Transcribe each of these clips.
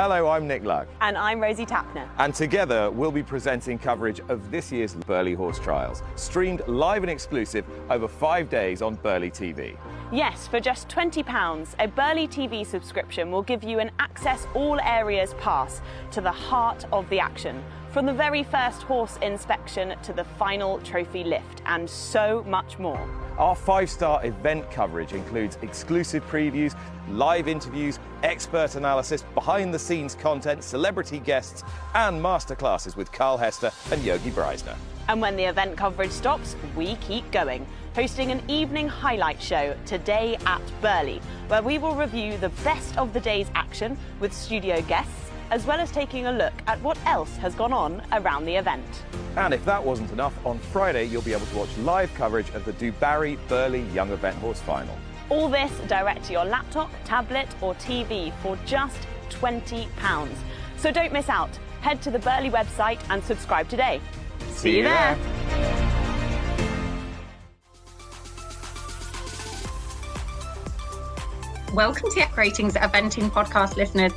Hello, I'm Nick Luck. And I'm Rosie Tapner. And together we'll be presenting coverage of this year's Burghley Horse Trials, streamed live and exclusive over 5 days on Burghley TV. Yes, for just £20, a Burghley TV subscription will give you an access all areas pass to the heart of the action, from the very first horse inspection to the final trophy lift, and so much more. Our 5-star event coverage includes exclusive previews, live interviews, expert analysis, behind-the-scenes content, celebrity guests, and masterclasses with Carl Hester and Yogi Breisner. And when the event coverage stops, we keep going, hosting an evening highlight show, Today at Burghley, where we will review the best of the day's action with studio guests, as well as taking a look at what else has gone on around the event. And if that wasn't enough, on Friday you'll be able to watch live coverage of the Dubarry Burghley Young Event Horse Final. All this direct to your laptop, tablet or TV for just £20. So don't miss out. Head to the Burghley website and subscribe today. See you there. Welcome to Ratings Eventing Podcast listeners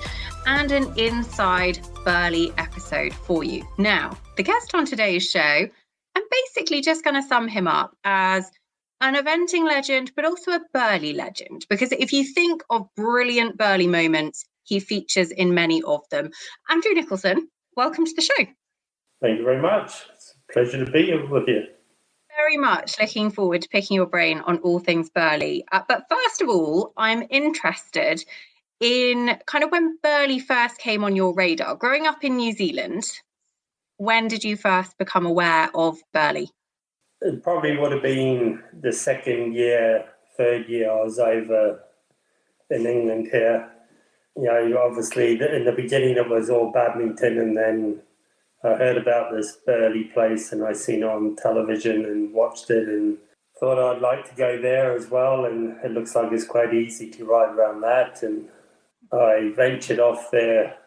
and an Inside Burghley episode for you. Now, the guest on today's show, I'm basically just going to sum him up as an eventing legend, but also a Burghley legend, because if you think of brilliant Burghley moments, he features in many of them. Andrew Nicholson, welcome to the show. Thank you very much. It's a pleasure to be here with you. Very much looking forward to picking your brain on all things Burghley. But first of all, I'm interested in kind of when Burghley first came on your radar. Growing up in New Zealand, when did you first become aware of Burghley? It probably would have been the second year, third year I was over in England here. You know, obviously in the beginning it was all badminton, and then I heard about this Burghley place and I seen it on television and watched it and thought I'd like to go there as well. And it looks like it's quite easy to ride around that. And I ventured off there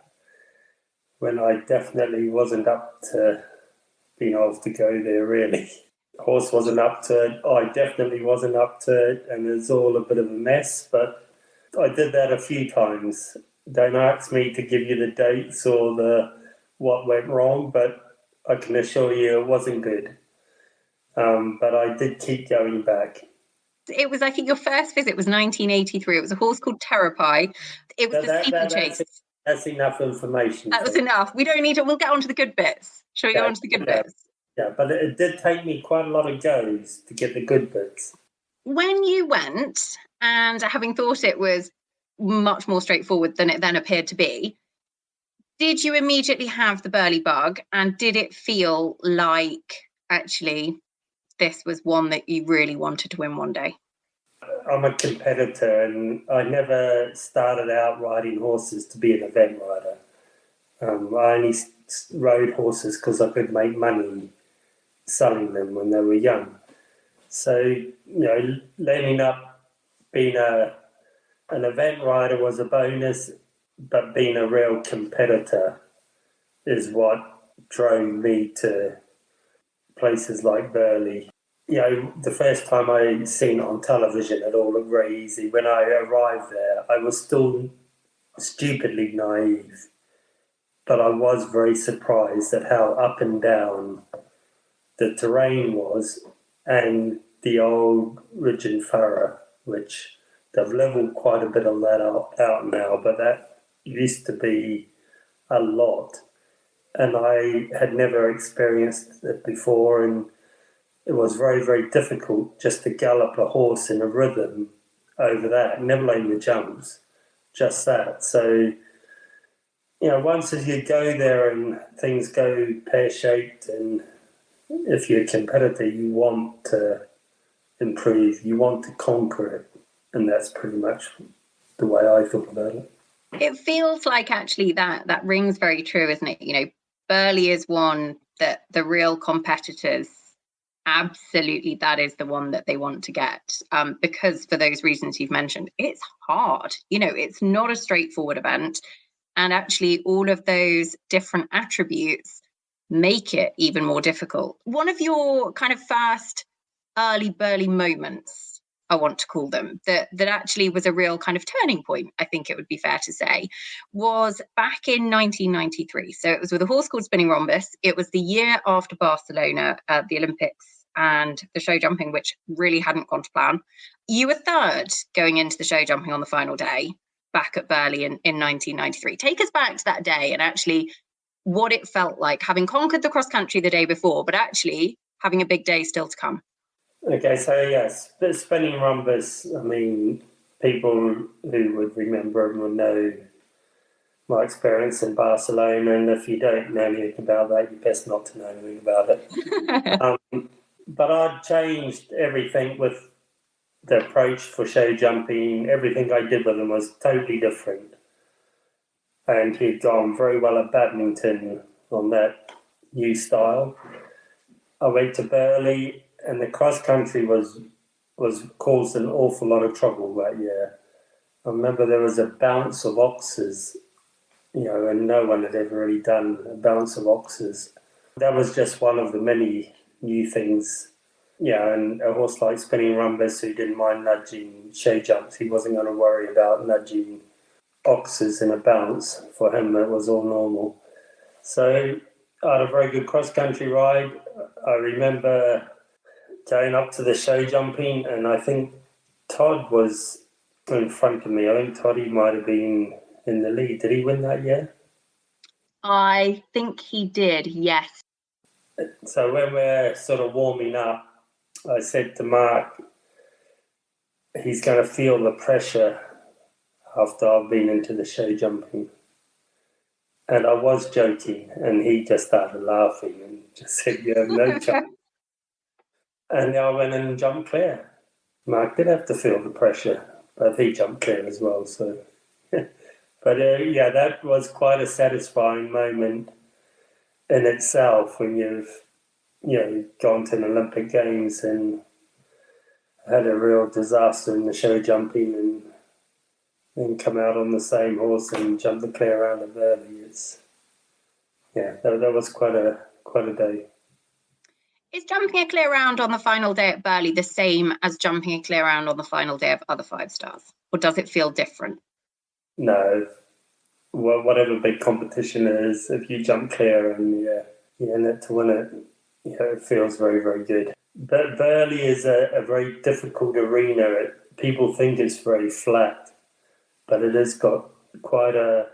when I definitely wasn't up to being able to go there, really. Horse wasn't up to it. I definitely wasn't up to it. And it's all a bit of a mess. But I did that a few times. Don't ask me to give you the dates or what went wrong, but I can assure you it wasn't good. But I did keep going back. It was, I think your first visit was 1983. It was a horse called Terrapie. It was the steeplechase. That's enough information. That was enough. We don't need to, we'll get on to the good bits. Shall we go on to the good bits? Yeah, but it did take me quite a lot of goes to get the good bits. When you went, and having thought it was much more straightforward than it then appeared to be, did you immediately have the Burghley bug, and did it feel like actually this was one that you really wanted to win one day? I'm a competitor, and I never started out riding horses to be an event rider. I only rode horses because I could make money selling them when they were young. So, you know, landing up being an event rider was a bonus, but being a real competitor is what drove me to places like Burghley. You know, the first time I seen it on television, it all looked very easy. When I arrived there, I was still stupidly naive, but I was very surprised at how up and down the terrain was, and the old ridge and furrow, which they've leveled quite a bit of that out now, but that used to be a lot, and I had never experienced it before, and it was very, very difficult just to gallop a horse in a rhythm over that, never mind the jumps, just that. So, you know, once as you go there and things go pear-shaped, and if you're a competitor, you want to improve, you want to conquer it, and that's pretty much the way I feel about it. It feels like actually that rings very true, isn't it? You know, Burghley is one that the real competitors, absolutely, that is the one that they want to get, because for those reasons you've mentioned, it's hard. You know, it's not a straightforward event, and actually all of those different attributes make it even more difficult. One of your kind of first early Burghley moments I want to call them, that actually was a real kind of turning point, I think it would be fair to say, was back in 1993. So it was with a horse called Spinning Rhombus. It was the year after Barcelona, the Olympics and the show jumping, which really hadn't gone to plan. You were third going into the show jumping on the final day back at Burghley in 1993. Take us back to that day and actually what it felt like, having conquered the cross country the day before, but actually having a big day still to come. Okay, so yes, Spinning Rhombus, I mean, people who would remember and would know my experience in Barcelona, and if you don't know anything about that, you best not to know anything about it. But I'd changed everything with the approach for show jumping. Everything I did with them was totally different. And he'd gone very well at badminton on that new style. I went to Burghley, and the cross country was caused an awful lot of trouble that year. I remember there was a bounce of oxes, and no one had ever really done a bounce of oxes. That was just one of the many new things. And a horse like Spinning Rhombus, who didn't mind nudging show jumps, he wasn't going to worry about nudging oxes in a bounce. For him, it was all normal. So I had a very good cross-country ride. I remember going up to the show jumping, and I think Todd was in front of me. I think Toddy might have been in the lead. Did he win that year? I think he did, yes. So when we're sort of warming up, I said to Mark, he's going to feel the pressure after I've been into the show jumping. And I was joking, and he just started laughing and just said, you have no chance. And I went and jumped clear. Mark did have to feel the pressure, but he jumped clear as well. So, but that was quite a satisfying moment in itself when you've gone to an Olympic Games and had a real disaster in the show jumping and then come out on the same horse and jump the clear round at Burghley. That was quite a day. Is jumping a clear round on the final day at Burghley the same as jumping a clear round on the final day of other 5 stars? Or does it feel different? No. Whatever big competition is, if you jump clear and you're in it to win it, it feels very, very good. But Burghley is a very difficult arena. People think it's very flat, but it has got quite a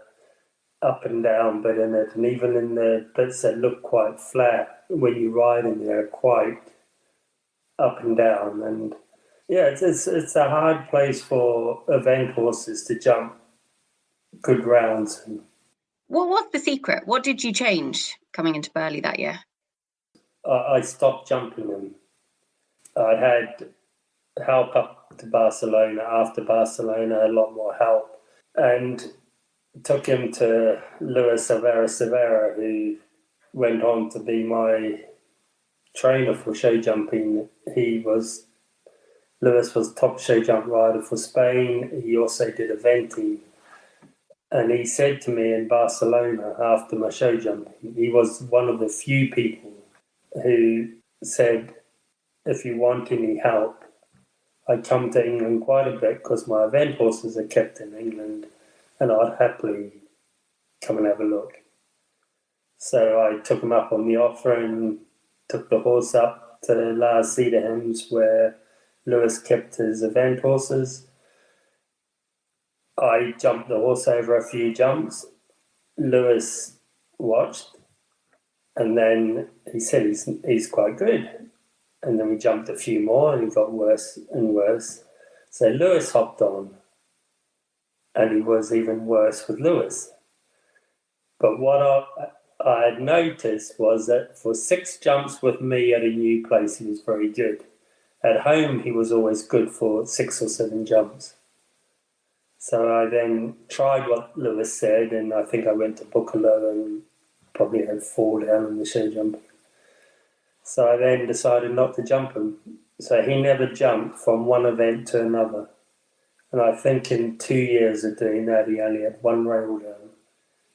up and down bit in it. And even in the bits that look quite flat, when you ride in there, quite up and down. And it's a hard place for event horses to jump good rounds. What was the secret? What did you change coming into Burghley that year? I stopped jumping them. I had help up to Barcelona. After Barcelona, a lot more help. And took him to Luis Severa, who went on to be my trainer for show jumping. Luis was top show jump rider for Spain. He also did eventing. And he said to me in Barcelona after my show jumping, he was one of the few people who said, if you want any help, I come to England quite a bit because my event horses are kept in England, and I'd happily come and have a look. So I took him up on the offer and took the horse up to Lars Cederham's where Lewis kept his event horses. I jumped the horse over a few jumps. Lewis watched, and then he said he's quite good. And then we jumped a few more, and he got worse and worse. So Lewis hopped on, and he was even worse with Lewis. But what I had noticed was that for 6 jumps with me at a new place, he was very good. At home, he was always good for 6 or 7 jumps. So I then tried what Lewis said, and I think I went to Buccalo and probably had 4 down in the show jump. So I then decided not to jump him. So he never jumped from one event to another. And I think in 2 years of doing that, he only had 1 rail down.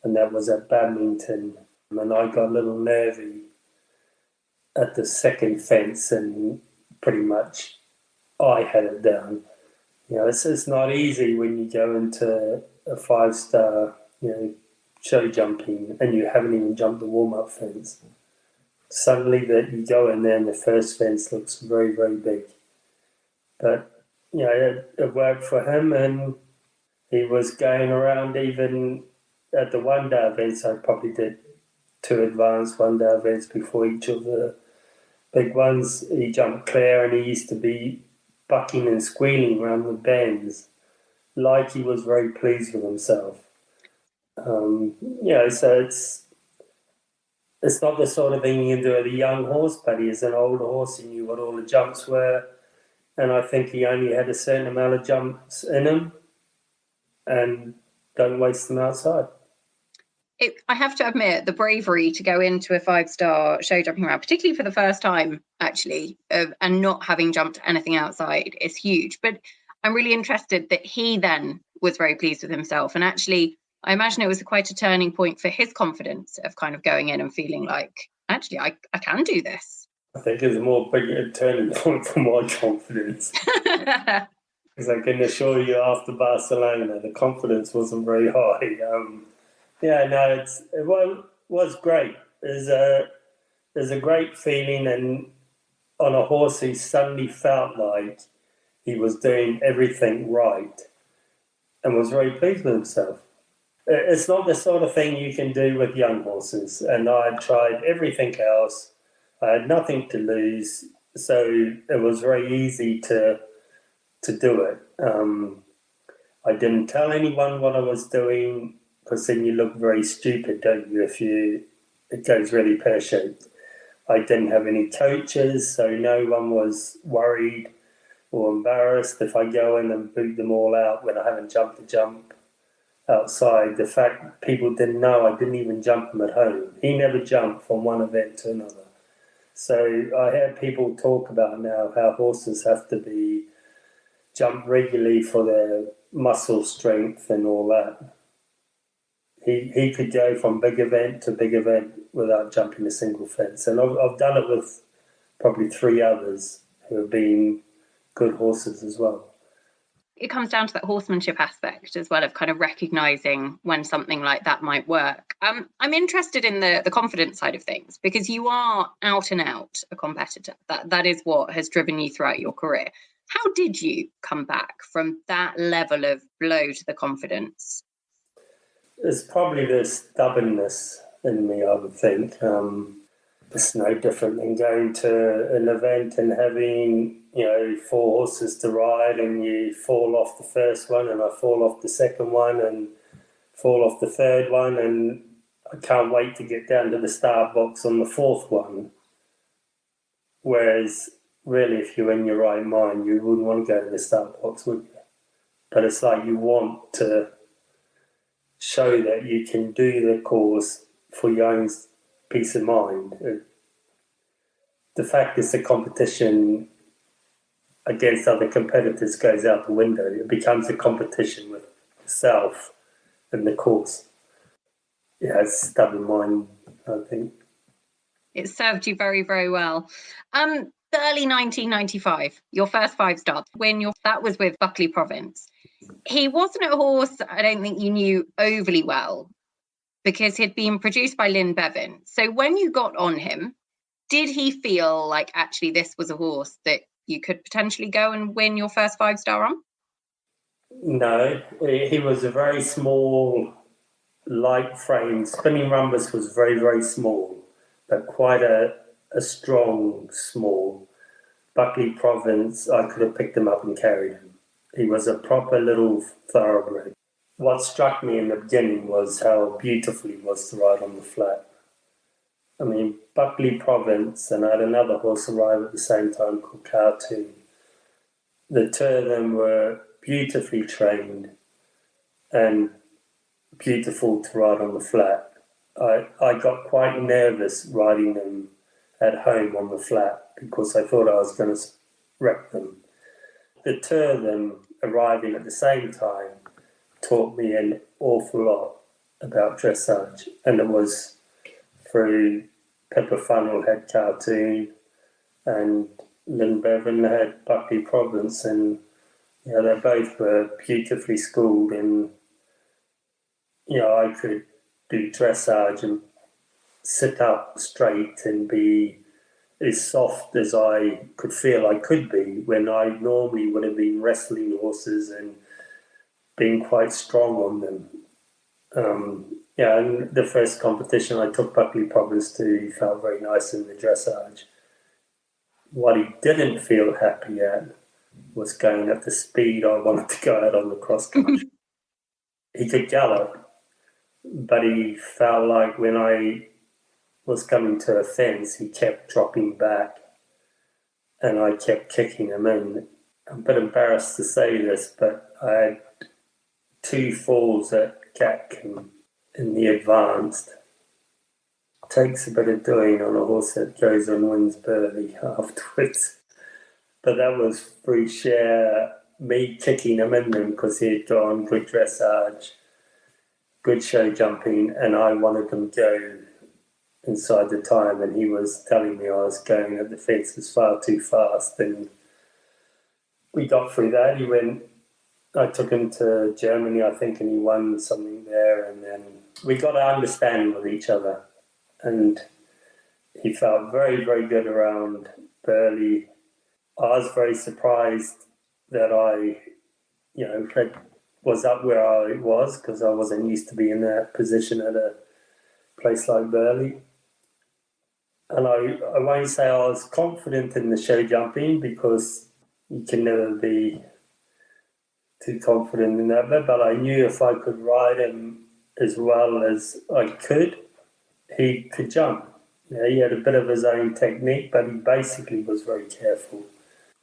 And that was at badminton. And I got a little nervy at the second fence and pretty much I had it down. It's not easy when you go into a 5-star, show jumping and you haven't even jumped the warm-up fence. Suddenly that you go in there and the first fence looks very, very big. But, it worked for him, and he was going around even at the one-day events. I probably did 2 advanced one-day events before each of the big ones. He jumped clear and he used to be bucking and squealing around the bends like he was very pleased with himself. So it's not the sort of thing you can do with a young horse, but he is an older horse. He knew what all the jumps were, and I think he only had a certain amount of jumps in him, and don't waste them outside. I have to admit, the bravery to go into a 5-star show jumping round, particularly for the first time, actually, and not having jumped anything outside, is huge. But I'm really interested that he then was very pleased with himself. And actually, I imagine it was quite a turning point for his confidence of kind of going in and feeling like, actually, I can do this. I think it's a more big turning point for my confidence. Because I can assure you, after Barcelona, the confidence wasn't very high. It was great. There's a great feeling, and on a horse who suddenly felt like he was doing everything right and was very pleased with himself. It's not the sort of thing you can do with young horses, and I tried everything else. I had nothing to lose, so it was very easy to do it. I didn't tell anyone what I was doing, because then you look very stupid, don't you, if it goes really pear-shaped. I didn't have any coaches, so no one was worried or embarrassed if I go in and boot them all out when I haven't jumped a jump outside. The fact people didn't know I didn't even jump him at home. He never jumped from one event to another. So I hear people talk about now how horses have to be jumped regularly for their muscle strength and all that. He could go from big event to big event without jumping a single fence. And I've done it with probably 3 others who have been good horses as well. It comes down to that horsemanship aspect as well, of kind of recognising when something like that might work. I'm interested in the confidence side of things, because you are out and out a competitor. That is what has driven you throughout your career. How did you come back from that level of blow to the confidence? It's probably the stubbornness in me, I would think. It's no different than going to an event and having, 4 horses to ride, and you fall off the first one, and I fall off the second one, and fall off the third one, and I can't wait to get down to the start box on the 4th one. Whereas, really, if you're in your right mind, you wouldn't want to go to the start box, would you? But it's like you want to show that you can do the course for your own peace of mind. The fact is the competition against other competitors goes out the window. It becomes a competition with yourself and the course. Yeah, it's stubborn mind, I think. It served you very, very well. Early 1995, your first 5-star win, that was with Buckley Province. He wasn't a horse I don't think you knew overly well, because he'd been produced by Lynn Bevan. So when you got on him, did he feel like actually this was a horse that you could potentially go and win your first 5-star on? No, he was a very small, light frame. Spinning Rumbus was very, very small, but quite a strong, small. Buckley Province, I could have picked him up and carried him. He was a proper little thoroughbred. What struck me in the beginning was how beautiful he was to ride on the flat. I mean, Buckley Province, and I had another horse arrive at the same time called Cartoon. The 2 of them were beautifully trained and beautiful to ride on the flat. I got quite nervous riding them at home on the flat because I thought I was going to wreck them. The 2 of them arriving at the same time taught me an awful lot about dressage, and it was through Pepper Funnel head Cartoon and Lynn Bevan had Buckley Province, and they both were beautifully schooled, and I could do dressage and sit up straight and be as soft as I could feel I could be when I normally would have been wrestling horses and being quite strong on them. And the first competition I took Buckley Province to, he felt very nice in the dressage. What he didn't feel happy at was going at the speed I wanted to go at on the cross country. He could gallop, but he felt like when I was coming to a fence, he kept dropping back and I kept kicking him in. I'm a bit embarrassed to say this, but I had 2 falls at Gatcombe in the advanced. It takes a bit of doing on a horse that goes and wins Burghley afterwards. But that was through sheer me kicking him in them because he had gone good dressage, good show jumping, and I wanted him to go inside the time, and he was telling me I was going at the fences far too fast, and we got through that. I took him to Germany, I think, and he won something there, and then we got an understanding with each other, and he felt very, very good around Burghley. I was very surprised that I, was up where I was, because I wasn't used to being in that position at a place like Burghley. And I won't say I was confident in the show jumping, because you can never be too confident in that bit, but I knew if I could ride him as well as I could, he could jump. He had a bit of his own technique, but he basically was very careful.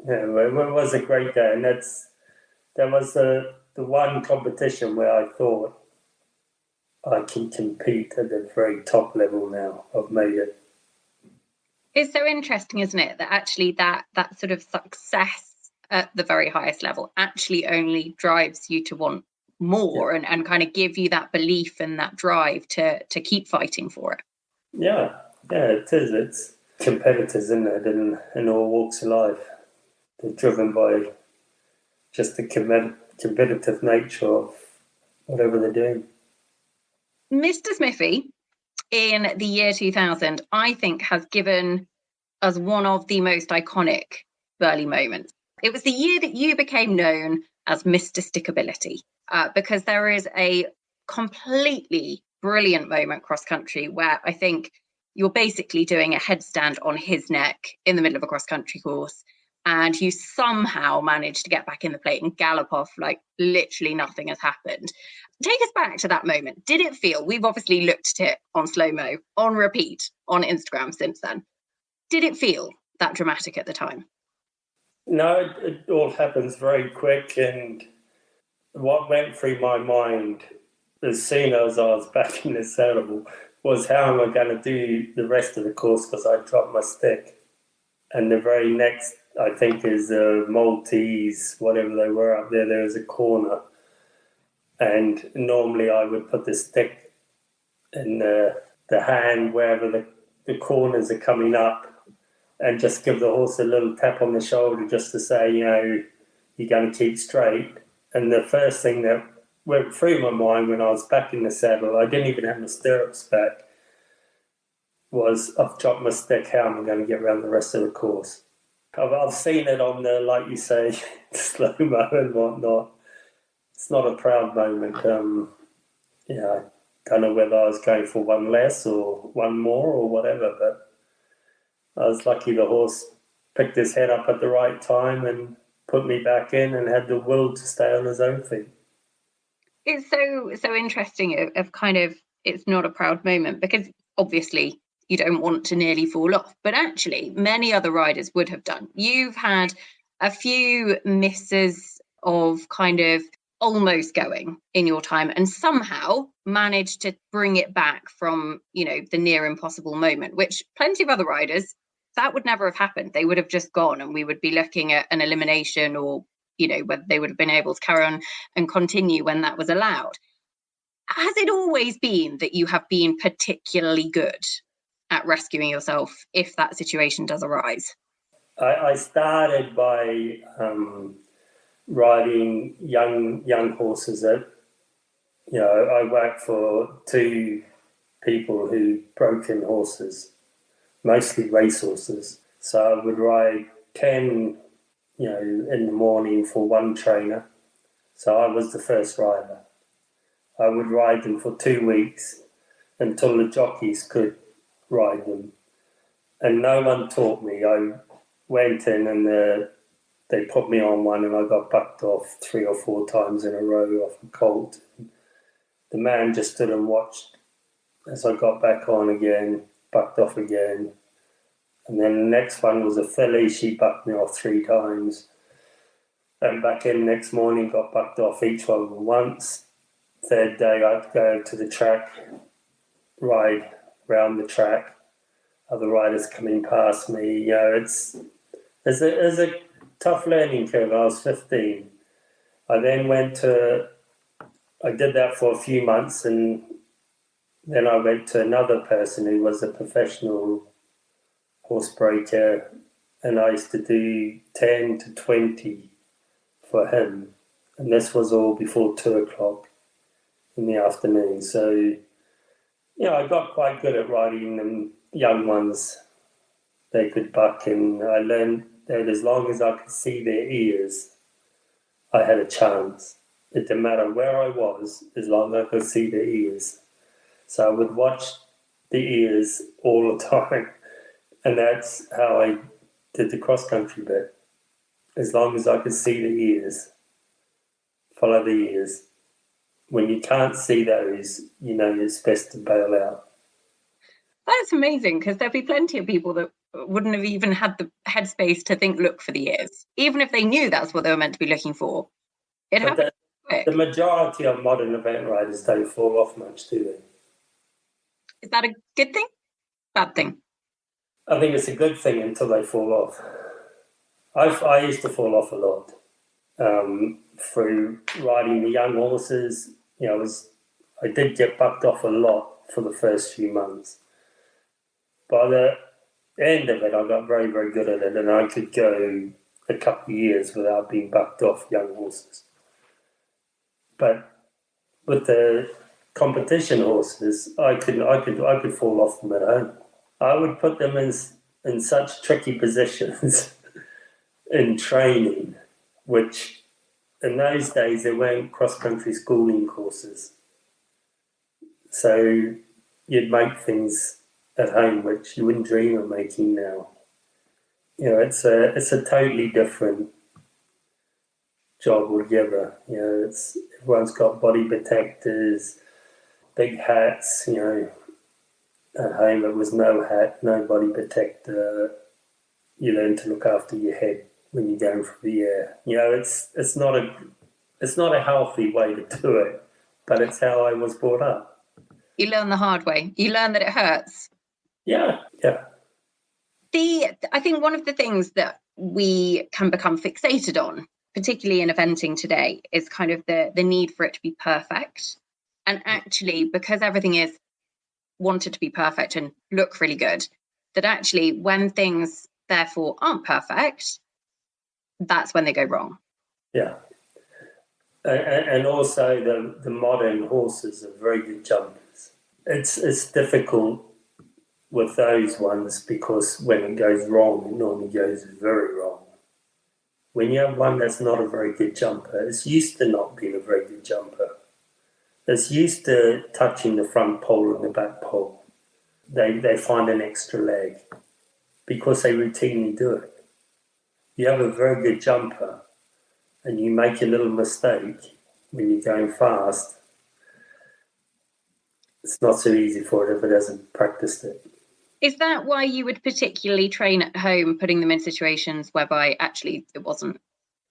It was a great day, and that was the one competition where I thought I can compete at the very top level now. I've made it. It's so interesting, isn't it, that actually that sort of success at the very highest level actually only drives you to want more, and kind of give you that belief and that drive to keep fighting for it. Yeah, it is. It's competitors, isn't it, in all walks of life. They're driven by just the competitive nature of whatever they're doing. Mr Smiffy, in the year 2000, I think has given us one of the most iconic Burghley moments. It was the year that you became known as Mr Stickability, because there is a completely brilliant moment cross-country where I think you're basically doing a headstand on his neck in the middle of a cross-country course, and you somehow manage to get back in the plate and gallop off like literally nothing has happened. Take us back to that moment. Did it feel, we've obviously looked at it on slow-mo, on repeat, on Instagram since then. Did it feel that dramatic at the time? No, it all happens very quick, and what went through my mind as soon as I was back in the saddle was how am I going to do the rest of the course, because I dropped my stick. And the very next, I think, is the Maltese, whatever they were up there, there was a corner. And normally I would put the stick in the hand wherever the corners are coming up, and just give the horse a little tap on the shoulder just to say, you're going to keep straight. And the first thing that went through my mind when I was back in the saddle, I didn't even have my stirrups back, was I've dropped my stick, how am I going to get around the rest of the course? I've seen it on the, like you say, slow-mo and whatnot. It's not a proud moment. I don't know whether I was going for one less or one more or whatever, but I was lucky the horse picked his head up at the right time and put me back in and had the will to stay on his own feet. It's so interesting of kind of, it's not a proud moment, because obviously you don't want to nearly fall off, but actually many other riders would have done. You've had a few misses of kind of almost going in your time, and somehow managed to bring it back from, the near impossible moment, which plenty of other riders, that would never have happened. They would have just gone, and we would be looking at an elimination, or, whether they would have been able to carry on and continue when that was allowed. Has it always been that you have been particularly good at rescuing yourself if that situation does arise? I started by riding young horses. I worked for two people who broke in horses, mostly racehorses. So I would ride 10, in the morning for one trainer. So I was the first rider. I would ride them for 2 weeks until the jockeys could ride them. And no one taught me. I went in and they put me on one and I got bucked off 3 or 4 times in a row off a colt. The man just stood and watched as I got back on again, bucked off again. And then the next one was a filly. She bucked me off 3 times. And back in next morning, got bucked off each one once. Third day, I'd go to the track, ride round the track. Other riders coming past me. It's a tough learning curve. I was 15. I then I did that for a few months, and then I went to another person who was a professional horse breaker, and I used to do 10 to 20 for him. And this was all before 2 o'clock in the afternoon. So, I got quite good at riding them young ones. They could buck, and I learned that as long as I could see their ears, I had a chance. It didn't matter where I was, as long as I could see their ears. So I would watch the ears all the time. And that's how I did the cross-country bit. As long as I could see the ears, follow the ears. When you can't see those, it's best to bail out. That's amazing, because there'd be plenty of people that wouldn't have even had the headspace to look for the ears, even if they knew that's what they were meant to be looking for. It happened quick. The majority of modern event riders don't fall off much, do they? Is that a good thing? Bad thing? I think it's a good thing until they fall off. I used to fall off a lot through riding the young horses. I did get bucked off a lot for the first few months. By the end of it, I got very, very good at it, and I could go a couple of years without being bucked off young horses. But with the competition horses, I could fall off them at home. I would put them in such tricky positions in training, which in those days there weren't cross-country schooling courses. So you'd make things at home which you wouldn't dream of making now. It's a totally different job altogether. Everyone's got body protectors, big hats. At home it was no hat, no body protector. You learn to look after your head when you're going through the air. It's not a healthy way to do it, but it's how I was brought up. You learn the hard way. You learn that it hurts. Yeah. I think one of the things that we can become fixated on, particularly in eventing today, is kind of the need for it to be perfect. And actually, because everything is wanted to be perfect and look really good, that actually when things therefore aren't perfect, that's when they go wrong. Yeah. And also the modern horses are very good jumpers. It's difficult with those ones because when it goes wrong, it normally goes very wrong. When you have one that's not a very good jumper, it's used to not being a very good jumper. It's used to touching the front pole and the back pole. They find an extra leg because they routinely do it. You have a very good jumper and you make a little mistake when you're going fast, it's not so easy for it if it hasn't practiced it. Is that why you would particularly train at home, putting them in situations whereby actually it wasn't,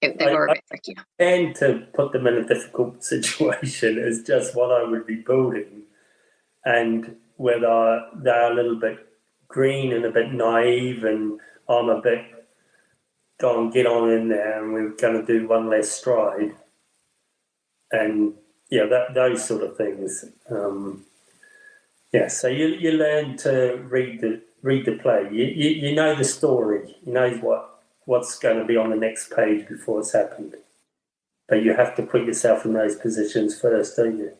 they were a bit trickier? And to put them in a difficult situation is just what I would be building, and whether they're a little bit green and a bit naive and I'm a bit go and get on in there and we're going to do one less stride, and those sort of things. So you learn to read the play. You know the story. You know what what's going to be on the next page before it's happened. But you have to put yourself in those positions first, don't you?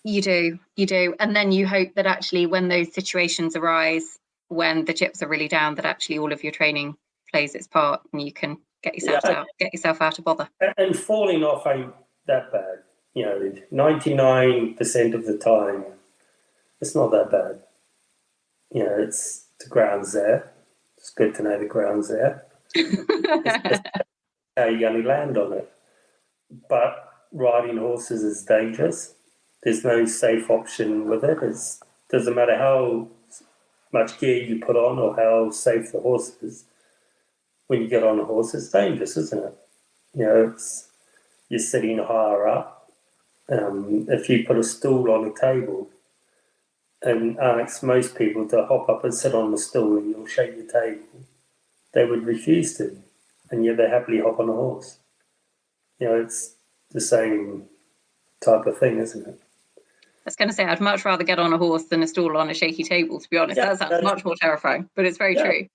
You do. And then you hope that actually when those situations arise, when the chips are really down, that actually all of your training plays its part and you can get yourself out of bother. And falling off ain't that bad. 99% of the time, it's not that bad. It's the ground's there. It's good to know the ground's there. It's just how you're going to land on it. But riding horses is dangerous. There's no safe option with it. It doesn't matter how much gear you put on or how safe the horse is. When you get on a horse, it's dangerous, isn't it? You're sitting higher up. If you put a stool on a table and ask most people to hop up and sit on the stool and you'll shake the table, they would refuse to, and yet they happily hop on a horse. It's the same type of thing, isn't it? I was going to say, I'd much rather get on a horse than a stool on a shaky table, to be honest. That sounds much more terrifying, but it's very true.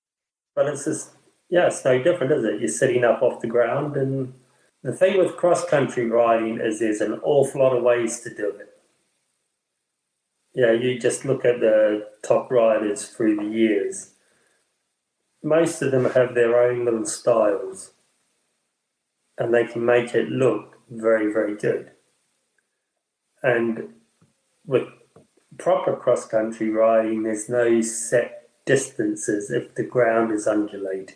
But it's just, it's no different, is it? You're sitting up off the ground, and the thing with cross-country riding is there's an awful lot of ways to do it. You just look at the top riders through the years. Most of them have their own little styles, and they can make it look very, very good. And with proper cross-country riding, there's no set distances if the ground is undulating.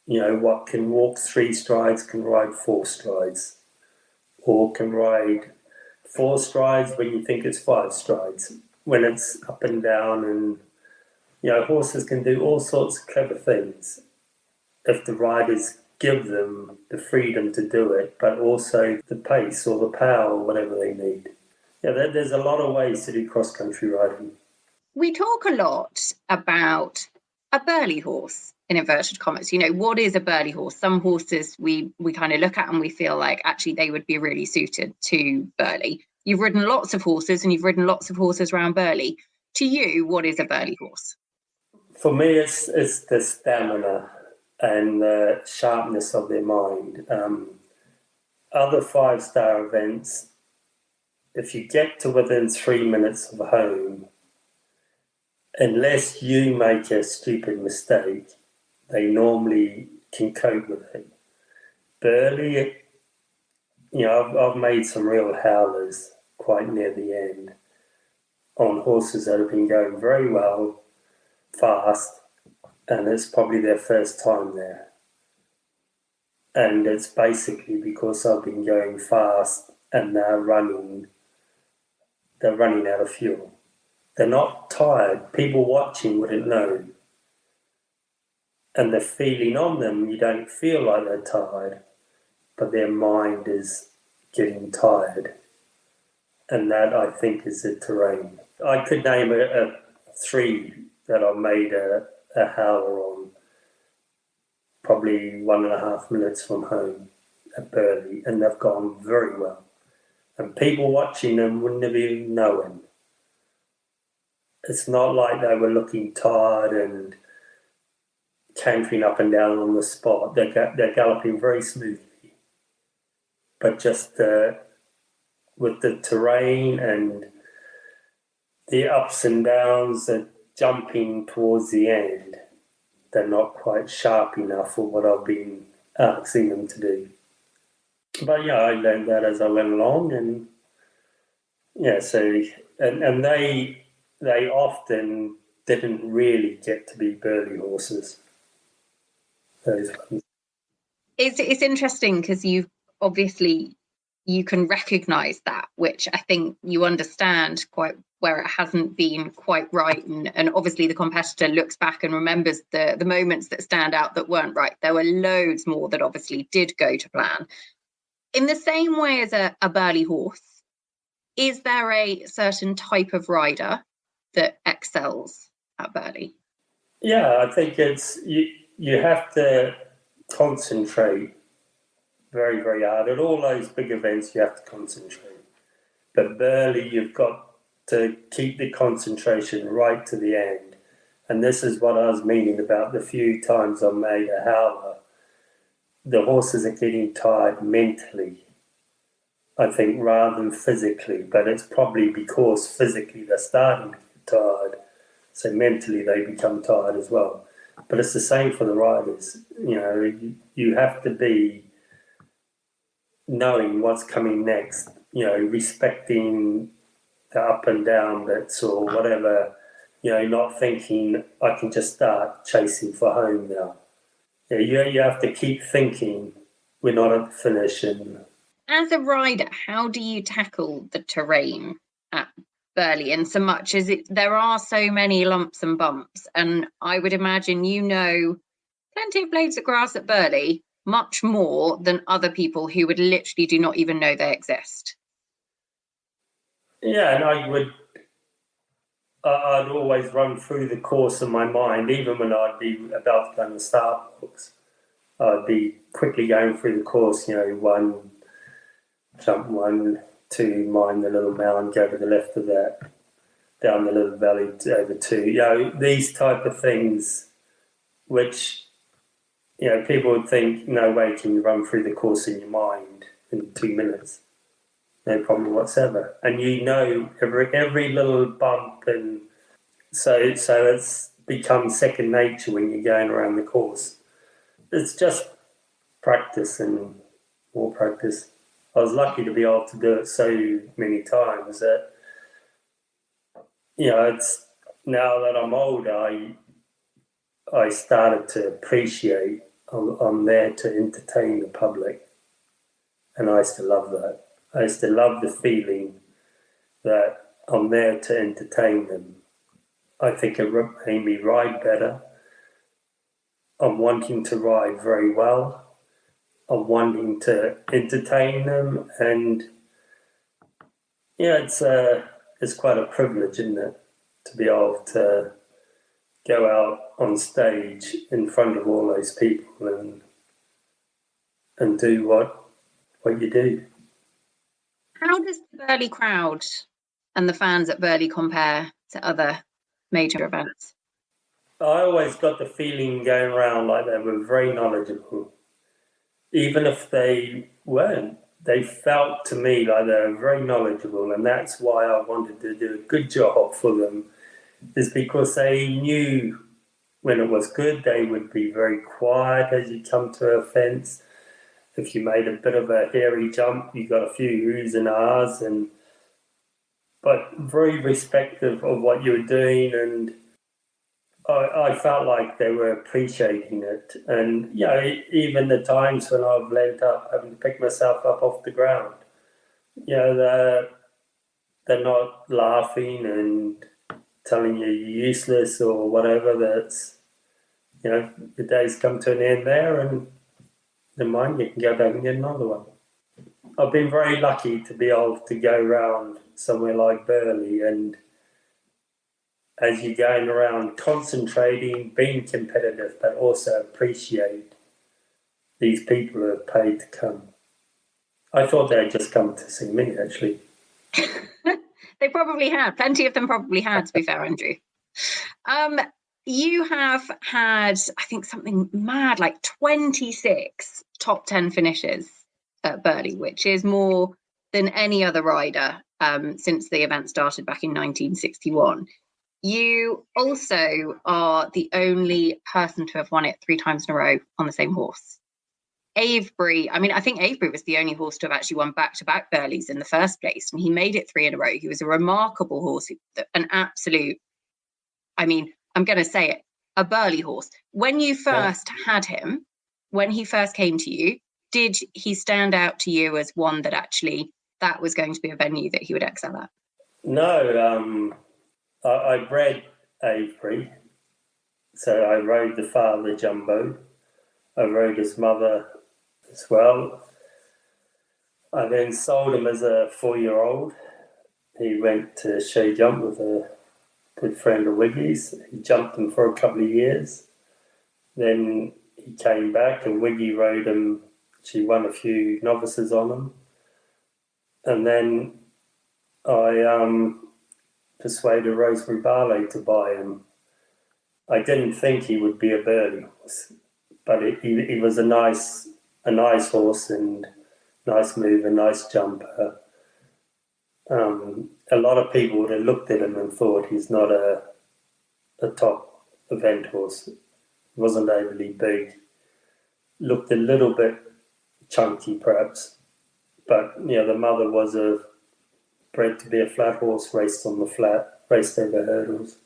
What can walk 3 strides can ride 4 strides, or can ride 4 strides when you think it's 5 strides, when it's up and down. And, horses can do all sorts of clever things if the riders give them the freedom to do it, but also the pace or the power or whatever they need. There's a lot of ways to do cross-country riding. We talk a lot about a burly horse, in inverted commas. What is a burly horse? Some horses we kind of look at and we feel like actually they would be really suited to burly. You've ridden lots of horses and you've ridden lots of horses around burly. To you, what is a burly horse? For me, it's the stamina and the sharpness of their mind. Other 5-star events, if you get to within 3 minutes of home, unless you make a stupid mistake, they normally can cope with it. Burly, I've made some real howlers quite near the end on horses that have been going very well, fast, and it's probably their first time there. And it's basically because I've been going fast and they're running out of fuel. They're not tired. People watching wouldn't know. And the feeling on them, you don't feel like they're tired, but their mind is getting tired. And that, I think, is the terrain. I could name a 3 that I made a howler on, probably 1.5 minutes from home at Burghley, and they've gone very well. And people watching them wouldn't have even known. It's not like they were looking tired and cantering up and down on the spot. They're galloping very smoothly. But just with the terrain and the ups and downs, the jumping towards the end, they're not quite sharp enough for what I've been asking them to do. But I learned that as I went along, and and they often didn't really get to be burly horses. Those ones. It's interesting because you can recognise that, which I think you understand quite where it hasn't been quite right, and obviously the competitor looks back and remembers the moments that stand out that weren't right. There were loads more that obviously did go to plan. In the same way as a burly horse, is there a certain type of rider that excels at burly? Yeah, I think it's you have to concentrate very, very hard. At all those big events, you have to concentrate. But burly, you've got to keep the concentration right to the end And this is what I was meaning about the few times I made a howler. The horses are getting tired mentally, I think, rather than physically. But it's probably because physically they're starting to get tired, so mentally they become tired as well. But it's the same for the riders. You know, you have to be knowing what's coming next, you know, respecting the up and down bits or whatever, you know, not thinking I can just start chasing for home now. You have to keep thinking we're not at the finish. And as a rider, how do you tackle the terrain at Burghley? And so much as there are so many lumps and bumps, and I would imagine you know plenty of blades of grass at Burghley, much more than other people who would literally do not even know they exist. yeah, and I'd always run through the course in my mind, even when I'd be about to go in the start box. I'd be quickly going through the course, you know, jump 1, 2, mind the little mound, go to the left of that, down the little valley over 2. You know, these type of things, which, you know, people would think, no way can you run through the course in your mind in 2 minutes. No problem whatsoever. And you know every little bump, and so it's become second nature when you're going around the course. It's just practice and more practice. I was lucky to be able to do it so many times that, you know, it's now that I'm older, I started to appreciate I'm there to entertain the public, and I used to love that. I used to love the feeling that I'm there to entertain them. I think it made me ride better. I'm wanting to ride very well. I'm wanting to entertain them, and yeah, it's quite a privilege, isn't it, to be able to go out on stage in front of all those people and do what you do. How does the Burghley crowd and the fans at Burghley compare to other major events? I always got the feeling going around like they were very knowledgeable. Even if they weren't, they felt to me like they were very knowledgeable, and that's why I wanted to do a good job for them, is because they knew when it was good. They would be very quiet as you come to a fence. If you made a bit of a hairy jump, you got a few oohs and ahs, but very respectful of what you were doing, and I felt like they were appreciating it. And, you know, even the times when I've leant up, having to pick myself up off the ground, you know, they're not laughing and telling you you're useless or whatever. That's, you know, the day's come to an end there, and never mind, you can go back and get another one. I've been very lucky to be able to go around somewhere like Burghley, and as you're going around concentrating, being competitive, but also appreciate these people who have paid to come. I thought they'd just come to see me, actually. They probably had. Plenty of them probably had, to be fair, Andrew. You have had, I think, something mad, like 26 top 10 finishes at Burghley, which is more than any other rider since the event started back in 1961. You also are the only person to have won it 3 times in a row on the same horse. Avebury, I mean, I think Avebury was the only horse to have actually won back-to-back Burghleys in the first place, and he made it 3 in a row. He was a remarkable horse, an absolute, I mean, I'm going to say it, a Burghley horse. When you first had him, when he first came to you, did he stand out to you as one that actually that was going to be a venue that he would excel at? No, I bred Avebury, so I rode the father Jumbo. I rode his mother as well. I then sold him as a 4-year-old. He went to show jump with a good friend of Wiggy's. He jumped him for a couple of years. Then he came back and Wiggy rode him. She won a few novices on him. And then I persuaded Rosemary Barley to buy him. I didn't think he would be a Burghley horse, but he was a nice horse and nice mover, nice jumper. A lot of people would have looked at him and thought he's not a top event horse. He wasn't overly big. Looked a little bit chunky, perhaps, but the mother was bred to be a flat horse, raced on the flat, raced over hurdles.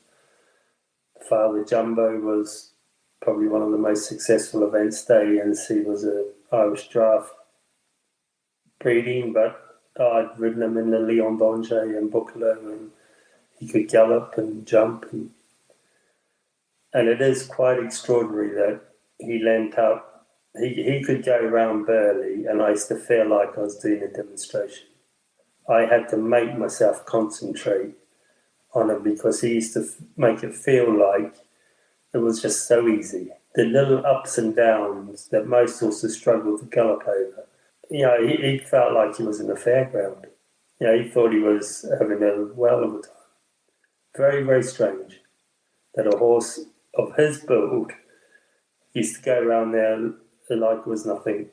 The father, Jumbo, was probably one of the most successful event stallions. He was an Irish draft breeding, but I'd ridden him in the Leon Bonge and Buccalo, and he could gallop and jump. And it is quite extraordinary that he lent up. He could go around Burghley, and I used to feel like I was doing a demonstration. I had to make myself concentrate on him because he used to make it feel like it was just so easy. The little ups and downs that most horses struggle to gallop over. He felt like he was in a fairground. He thought he was having a well of a time. Very, very strange that a horse of his build used to go around there like it was nothing.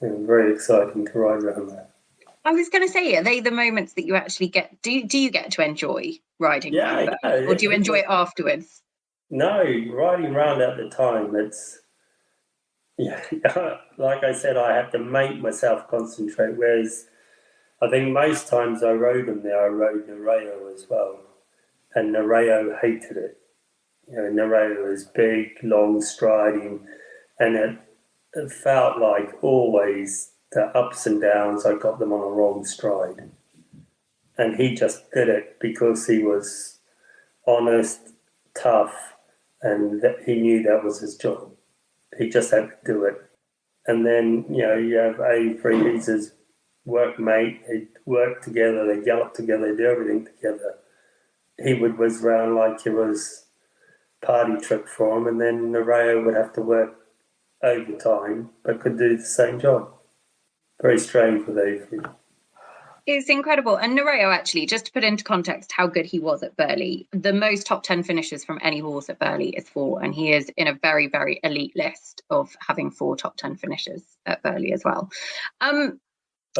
Very exciting to ride around there. I was going to say, are they the moments that you actually get? Do you get to enjoy riding around, or do you enjoy it afterwards? No, riding around at the time, it's like I said, I had to make myself concentrate. Whereas I think most times I rode him there, I rode Nereo as well, and Nereo hated it. Nereo was big, long striding, and it felt like always the ups and downs, I got them on a wrong stride. And he just did it because he was honest, tough, and he knew that was his job. He just had to do it. And then, you have Avebury, he's his workmate. They work together, they gallop together, they do everything together. He would whiz around like it was party trick for him, and then Nereo would have to work overtime but could do the same job. Very strange with Avebury. It's incredible. And Nereo, actually, just to put into context how good he was at Burghley, the most top 10 finishes from any horse at Burghley is 4, and he is in a very, very elite list of having 4 top 10 finishes at Burghley as well. I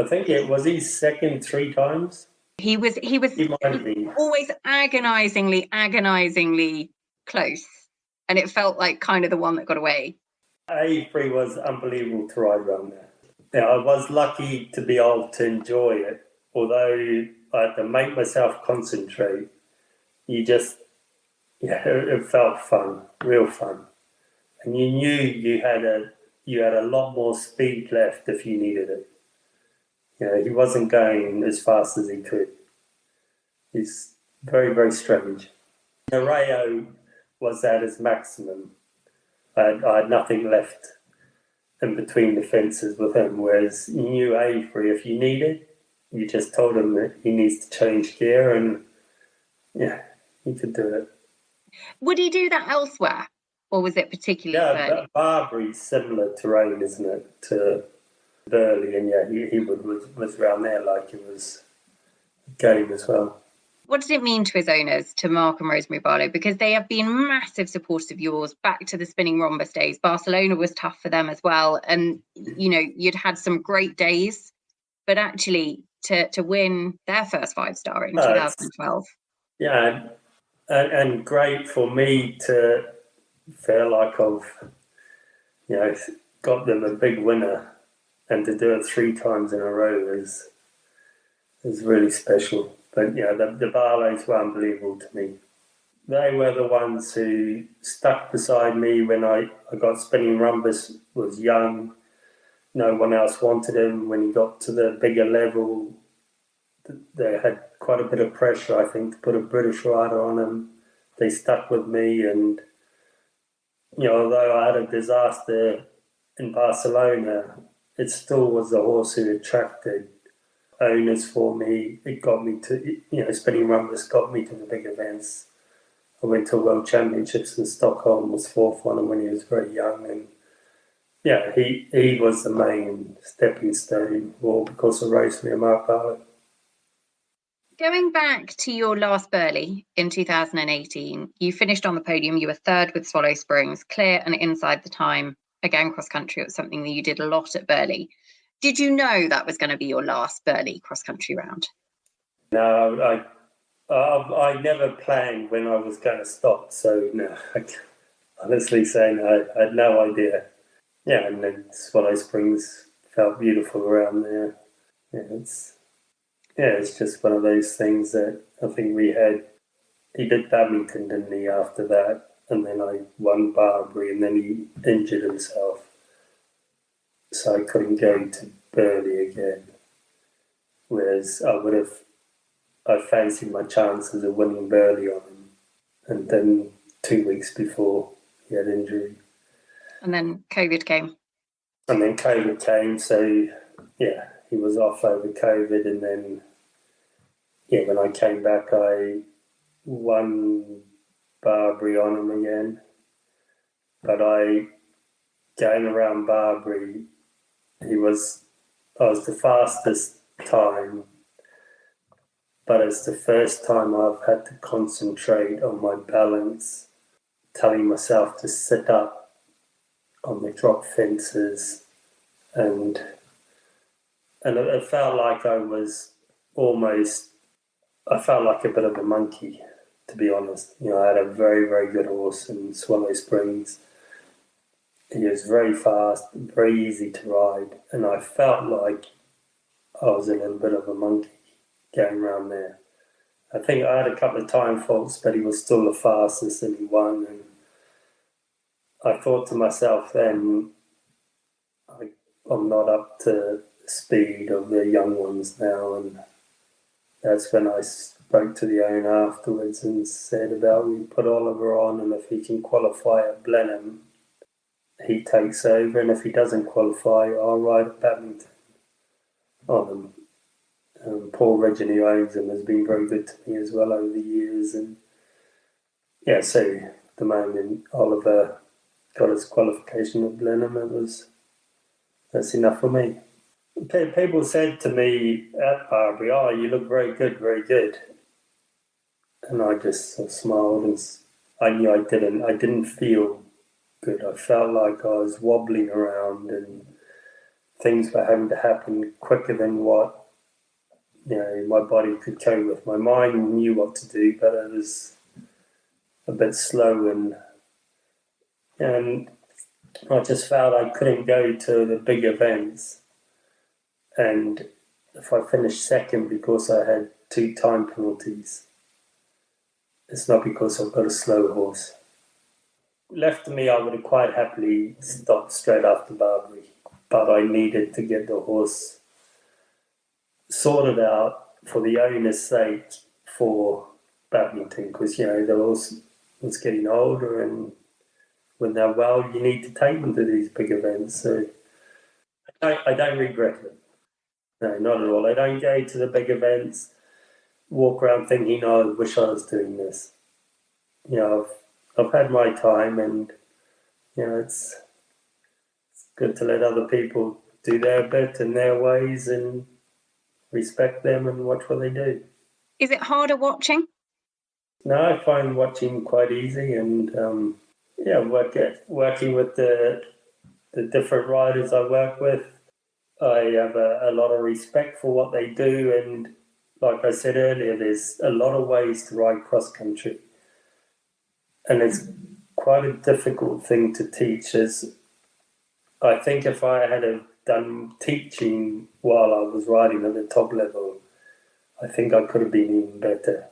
think was he second 3 times? He was always agonizingly close, and it felt like kind of the one that got away. Avebury was unbelievable to ride around there. I was lucky to be able to enjoy it, although I had to make myself concentrate. It felt fun, real fun, and you knew you had a lot more speed left if you needed it. He wasn't going as fast as he could. He's very, very strange. Nereo was at his maximum. I had nothing left in between the fences with him, whereas you knew Avebury, if you needed, you just told him that he needs to change gear, and he could do it. Would he do that elsewhere, or was it particularly Burghley? Barbury's similar terrain, isn't it, to Burghley, and he was around there like it was a game as well. What does it mean to his owners, to Mark and Rosemary Barlow? Because they have been massive supporters of yours back to the Spinning Rhombus days. Barcelona was tough for them as well. And, you'd had some great days, but actually to win their first 5-star in 2012. Yeah, and great for me to feel like I've, got them a big winner, and to do it 3 times in a row is really special. But the Barlows were unbelievable to me. They were the ones who stuck beside me when I got Spinning Rhombus, was young. No one else wanted him. When he got to the bigger level, they had quite a bit of pressure, I think, to put a British rider on him. They stuck with me, and although I had a disaster in Barcelona, it still was the horse who attracted owners for me. It got me to, Spinning Rhombus got me to the big events. I went to World Championships in Stockholm, was 4th on him when he was very young, and he was the main stepping stone, all because of Rosemary and Mark Barlow. Going back to your last Burghley in 2018, you finished on the podium. You were third with Swallow Springs, clear and inside the time. Again, cross country, it was something that you did a lot at Burghley. Did you know that was going to be your last Burghley cross country round? No, I never planned when I was going to stop. So no, I can honestly say no, I had no idea. Yeah, and then Swallow Springs felt beautiful around there. It's just one of those things that I think we had. He did badminton, didn't he, after that? And then I won Barbary, and then he injured himself. So I couldn't go to Burghley again. Whereas I fancied my chances of winning Burghley on him. And then 2 weeks before, he had injury. And then COVID came. So yeah, he was off over COVID, and then when I came back, I won Barbary on him again. But going around Barbary, I was the fastest time, but it's the first time I've had to concentrate on my balance, telling myself to sit up on the drop fences, and it felt like I felt like a bit of a monkey, to be honest. I had a very, very good horse in Swallow Springs. He was very fast, very easy to ride, and I felt like I was a little bit of a monkey going around there. I think I had a couple of time faults, but he was still the fastest and he won. And I thought to myself then, I'm not up to the speed of the young ones now, and that's when I spoke to the owner afterwards and said about we put Oliver on, and if he can qualify at Blenheim, he takes over, and if he doesn't qualify, I'll ride at badminton on him. Paul Regin, who owns him, has been very good to me as well over the years, and so at the moment Oliver got his qualification at Blenheim, that's enough for me. People said to me at Barbary, "Oh, you look very good, very good." And I just sort of smiled, and I knew I didn't feel good. I felt like I was wobbling around, and things were having to happen quicker than what my body could cope with. My mind knew what to do, but it was a bit slow, and I just felt I couldn't go to the big events. And if I finished second because I had 2 time penalties, it's not because I've got a slow horse. Left to me, I would have quite happily stopped straight after Barbary, but I needed to get the horse sorted out for the owner's sake for badminton, because the horse was getting older, and when they're well, you need to take them to these big events. So I don't regret it. No, not at all. I don't go to the big events, walk around thinking, I wish I was doing this. I've had my time, and it's good to let other people do their bit in their ways and respect them and watch what they do. Is it harder watching? No, I find watching quite easy, and working with the different riders I work with, I have a lot of respect for what they do, and like I said earlier, there's a lot of ways to ride cross country, and it's quite a difficult thing to teach. I think if I had done teaching while I was riding at the top level, I think I could have been even better.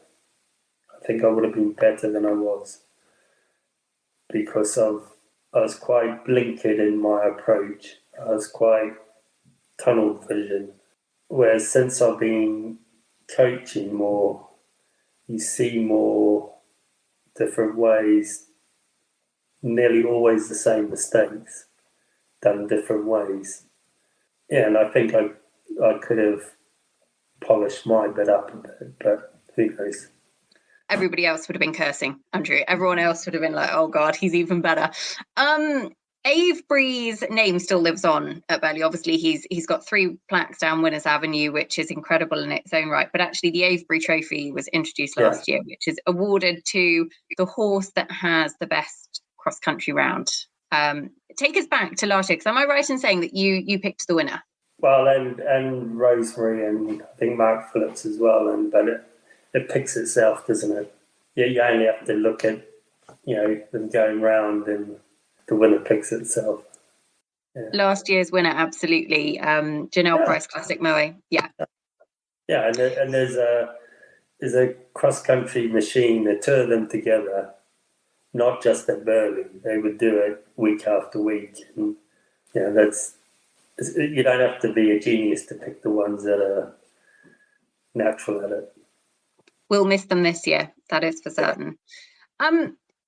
I think I would have been better than I was, because I was quite blinkered in my approach. I was quite tunnel vision. Whereas since I've been coaching more, you see more different ways, nearly always the same mistakes, done different ways. And I think I could have polished my bit up a bit, but who knows? Everybody else would have been cursing Andrew. Everyone else would have been like, oh God, he's even better. Avebury's name still lives on at Burghley. Obviously, he's got 3 plaques down Winners Avenue, which is incredible in its own right. But actually, the Avebury Trophy was introduced last year, which is awarded to the horse that has the best cross-country round. Take us back to last year, because am I right in saying that you picked the winner? Well, and Rosemary and I think Mark Phillips as well. But it picks itself, doesn't it? You only have to look at them going round and the winner picks itself. Yeah. Last year's winner, absolutely. Janelle Price Classic Moe. Yeah. Yeah, and there's a cross-country machine, the 2 of them together, not just at Burghley. They would do it week after week. And, you don't have to be a genius to pick the ones that are natural at it. We'll miss them this year, that is for certain.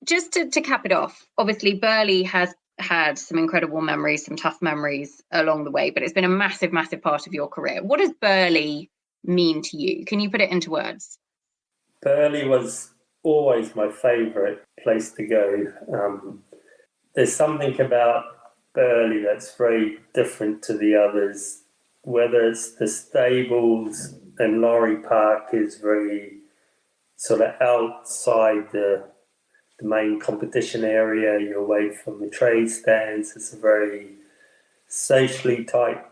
Just to cap it off, obviously Burghley has had some incredible memories, some tough memories along the way, but it's been a massive, massive part of your career. What does Burghley mean to you? Can you put it into words? Burghley was always my favourite place to go. There's something about Burghley that's very different to the others, whether it's the stables and Lorry Park is very sort of outside the main competition area. You're away from the trade stands. It's a very socially tight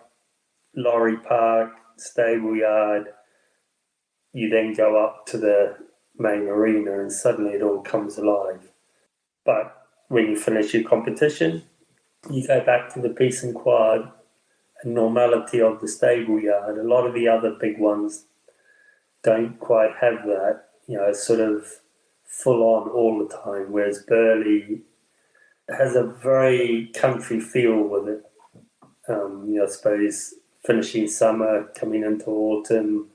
Lorry Park, stable yard. You then go up to the main arena and suddenly it all comes alive. But when you finish your competition, you go back to the peace and quiet and normality of the stable yard. A lot of the other big ones don't quite have that, sort of full on all the time, whereas Burghley has a very country feel with it. I suppose finishing summer, coming into autumn,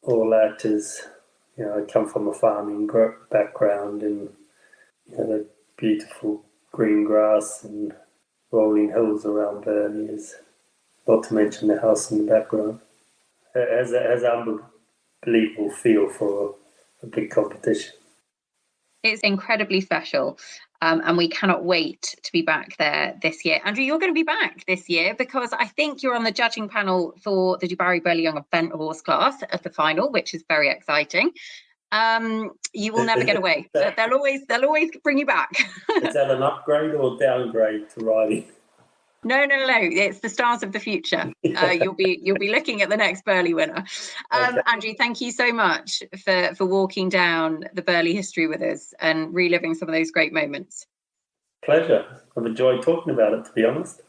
all that is, I come from a farming background, and the beautiful green grass and rolling hills around Burghley is, not to mention the house in the background. It has an unbelievable feel for a big competition. It's incredibly special, and we cannot wait to be back there this year. Andrew, you're going to be back this year because I think you're on the judging panel for the Dubarry Burghley Young Event Horse class at the final, which is very exciting. You will never get away. They'll always bring you back. Is that an upgrade or downgrade to riding? No. It's the stars of the future. You'll be looking at the next Burghley winner. Okay. Andrew, thank you so much for walking down the Burghley history with us and reliving some of those great moments. Pleasure. I've enjoyed talking about it, to be honest.